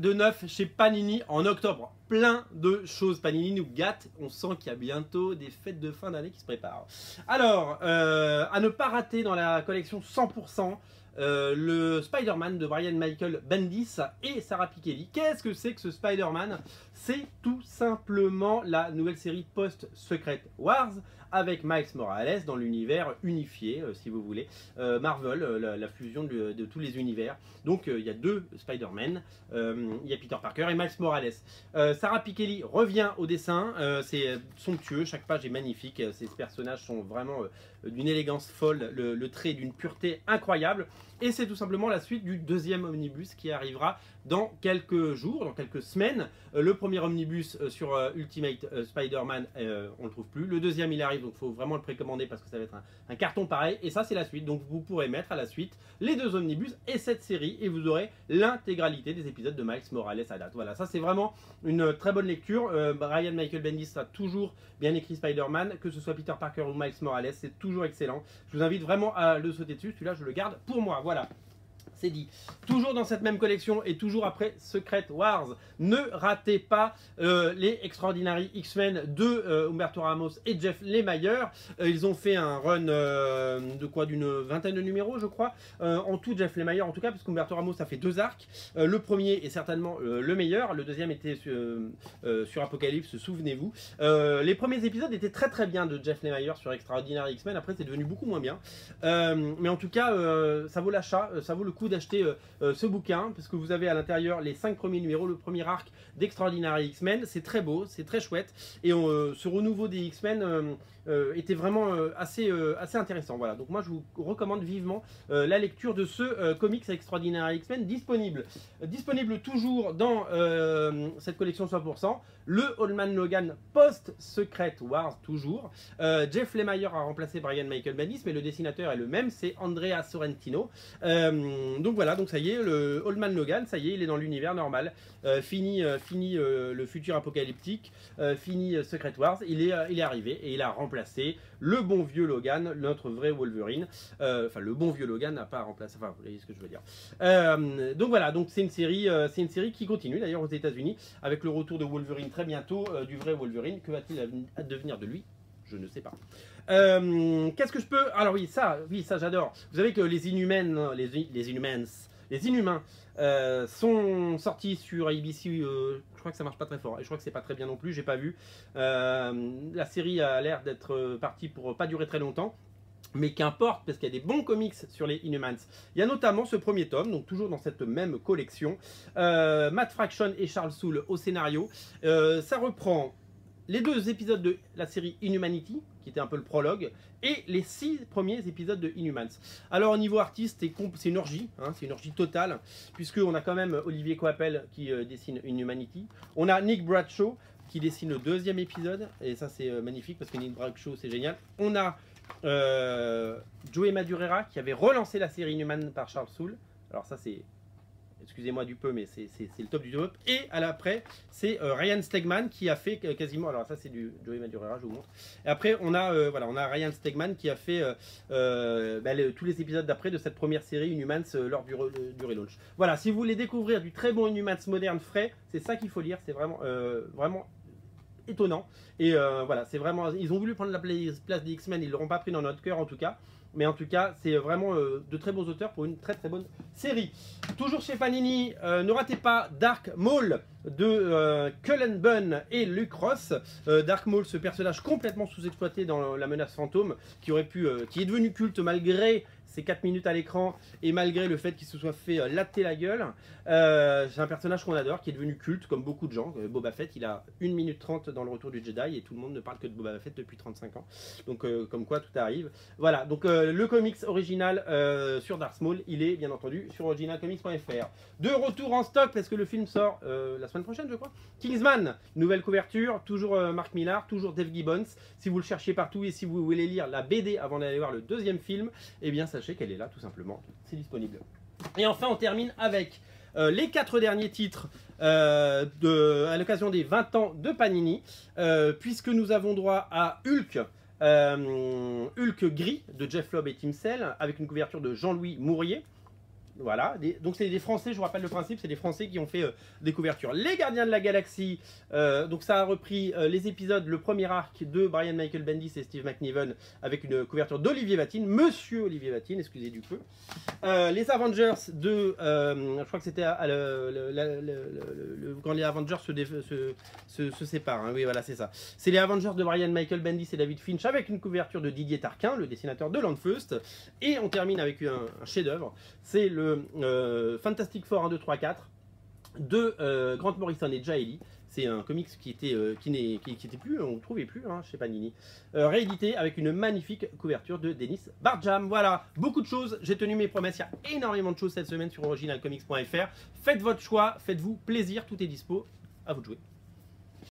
de neuf chez Panini en octobre? Plein de choses. Panini nous gâte. On sent qu'il y a bientôt des fêtes de fin d'année qui se préparent. Alors, à ne pas rater dans la collection 100%, le Spider-Man de Brian Michael Bendis et Sarah Pichelli. Qu'est-ce que c'est que ce Spider-Man? C'est tout simplement la nouvelle série post-Secret Wars avec Miles Morales dans l'univers unifié, si vous voulez. Marvel, la fusion de tous les univers. Donc il y a deux Spider-Man, il y a Peter Parker et Miles Morales. Sarah Pichelli revient au dessin, c'est somptueux, chaque page est magnifique, ces personnages sont vraiment d'une élégance folle, le trait d'une pureté incroyable. Et c'est tout simplement la suite du deuxième omnibus qui arrivera dans quelques jours, dans quelques semaines. Le premier omnibus sur Ultimate Spider-Man, on ne le trouve plus. Le deuxième, il arrive, donc il faut vraiment le précommander parce que ça va être un carton pareil. Et ça, c'est la suite. Donc vous pourrez mettre à la suite les deux omnibus et cette série. Et vous aurez l'intégralité des épisodes de Miles Morales à date. Voilà, ça c'est vraiment une très bonne lecture. Brian Michael Bendis a toujours bien écrit Spider-Man. Que ce soit Peter Parker ou Miles Morales, c'est toujours excellent. Je vous invite vraiment à le sauter dessus. Celui-là, je le garde pour moi. Voilà. C'est dit. Toujours dans cette même collection et toujours après Secret Wars, ne ratez pas les Extraordinary X-Men de Humberto Ramos et Jeff Lemire. Ils ont fait un run de quoi, d'une vingtaine de numéros, je crois. En tout, Jeff Lemire en tout cas, parce qu'Humberto Ramos a fait deux arcs. Le premier est certainement le meilleur. Le deuxième était sur Apocalypse, souvenez-vous. Les premiers épisodes étaient très très bien de Jeff Lemire sur Extraordinary X-Men. Après, c'est devenu beaucoup moins bien. Mais en tout cas, ça vaut l'achat, ça vaut le coup d'acheter ce bouquin parce que vous avez à l'intérieur les 5 premiers numéros, le premier arc d'Extraordinary X-Men. C'est très beau, c'est très chouette et ce renouveau des X-Men était vraiment assez intéressant. Voilà, donc moi je vous recommande vivement la lecture de ce comics Extraordinary X-Men disponible toujours dans cette collection 100%. Le Old Logan post-Secret Wars toujours. Jeff Lemire a remplacé Brian Michael Bendis, mais le dessinateur est le même, c'est Andrea Sorrentino. Donc voilà, donc ça y est, le Old Logan, ça y est, il est dans l'univers normal. Fini le futur apocalyptique, fini Secret Wars, il est arrivé et il a remplacé le bon vieux Logan, notre vrai Wolverine. Enfin, le bon vieux Logan n'a pas remplacé, enfin, vous voyez ce que je veux dire. Donc voilà, donc c'est une série qui continue d'ailleurs aux États-Unis avec le retour de Wolverine très bientôt, du vrai Wolverine. Que va-t-il devenir de lui? Je ne sais pas. Qu'est-ce que je peux... Alors oui, ça j'adore. Vous savez que les Inhumans, les Inhumains sont sortis sur ABC. Je crois que ça marche pas très fort et je crois que c'est pas très bien non plus. J'ai pas vu. La série a l'air d'être partie pour pas durer très longtemps. Mais qu'importe, parce qu'il y a des bons comics sur les Inhumans. Il y a notamment ce premier tome, donc toujours dans cette même collection. Matt Fraction et Charles Soule au scénario. Ça reprend les deux épisodes de la série Inhumanity, qui était un peu le prologue, et les 6 premiers épisodes de Inhumans. Alors au niveau artiste, c'est une orgie, hein, c'est une orgie totale, puisqu'on a quand même Olivier Coipel qui dessine Inhumanity. On a Nick Bradshaw qui dessine le deuxième épisode, et ça c'est magnifique, parce que Nick Bradshaw c'est génial. On a Joey Madureira qui avait relancé la série Inhuman par Charles Soule. Alors ça c'est... Excusez-moi du peu, mais c'est le top du top. Et à l'après, c'est Ryan Stegman qui a fait quasiment... Alors ça, c'est du Joey Madureira, je vous montre. Et après, on a, voilà, on a Ryan Stegman qui a fait tous les épisodes d'après de cette première série Inhumans lors du relaunch. Voilà, si vous voulez découvrir du très bon Inhumans moderne frais, c'est ça qu'il faut lire. C'est vraiment, vraiment étonnant. Et voilà, c'est vraiment... Ils ont voulu prendre la place des X-Men, ils ne l'auront pas pris dans notre cœur en tout cas. Mais en tout cas, c'est vraiment de très beaux auteurs pour une très très bonne série. Toujours chez Panini, ne ratez pas Dark Maul de Cullen Bunn et Luke Ross. Dark Maul, ce personnage complètement sous-exploité dans La Menace Fantôme, qui est devenu culte malgré ses 4 minutes à l'écran et malgré le fait qu'il se soit fait latter la gueule. C'est un personnage qu'on adore, qui est devenu culte comme beaucoup de gens. Boba Fett, il a 1 minute 30 dans le Retour du Jedi et tout le monde ne parle que de Boba Fett depuis 35 ans. Donc comme quoi tout arrive. Voilà, donc le comics original sur Dark Maul, il est bien entendu sur originalcomics.fr. De retour en stock parce que le film sort la semaine prochaine je crois. Kingsman, nouvelle couverture, toujours Mark Millar, toujours Dave Gibbons. Si vous le cherchez partout et si vous voulez lire la BD avant d'aller voir le deuxième film, eh bien sachez qu'elle est là tout simplement, c'est disponible. Et enfin on termine avec les 4 derniers titres à l'occasion des 20 ans de Panini, puisque nous avons droit à Hulk, Hulk gris de Jeff Loeb et Tim Sale, avec une couverture de Jean-Louis Mourier. Voilà, donc c'est des Français, je vous rappelle le principe, c'est des Français qui ont fait des couvertures. Les Gardiens de la Galaxie, donc ça a repris les épisodes, le premier arc de Brian Michael Bendis et Steve McNiven avec une couverture d'Olivier Vatine, Monsieur Olivier Vatine, excusez du peu. Les Avengers de, je crois que c'était quand les Avengers se séparent, hein, oui voilà c'est ça. C'est les Avengers de Brian Michael Bendis et David Finch avec une couverture de Didier Tarquin, le dessinateur de Landfeust. Et on termine avec un chef-d'œuvre, c'est le Fantastic Four 1, 2, 3, 4 de Grant Morrison et Jaeli. C'est un comics qui était plus, on ne trouvait plus hein, chez Panini. Réédité avec une magnifique couverture de Dennis Barjam. Voilà, beaucoup de choses. J'ai tenu mes promesses. Il y a énormément de choses cette semaine sur originalcomics.fr. Faites votre choix, faites-vous plaisir. Tout est dispo. À vous de jouer.